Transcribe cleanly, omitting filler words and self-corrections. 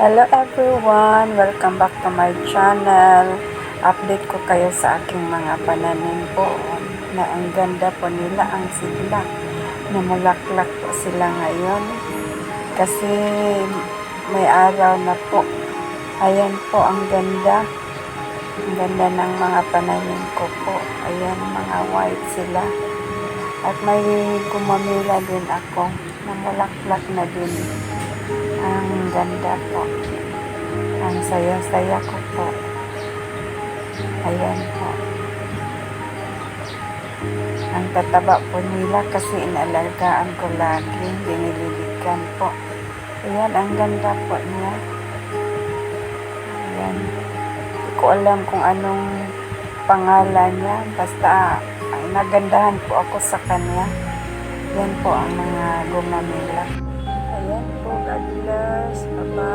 Hello everyone! Welcome back to my channel. Update ko kayo sa aking mga pananim po na ang ganda po nila ang sigla. Namulaklak po sila ngayon kasi may araw na po. Ayan po ang ganda. Ang ganda ng mga pananim ko po. Ayan, mga white sila. At may gumamila din ako. Namulaklak na din. Ang ganda po. Ang saya-saya ko po. Ayan po. Ang tataba po nila kasi inalagaan ko lagi. Dinililigan po. Ayan, ang ganda po niya. Ayan. Hindi ko alam kung anong pangalan niya. Basta nagandahan po ako sa kanya. Yan po ang mga gumamila. Ayan po. God bless. Bye-bye.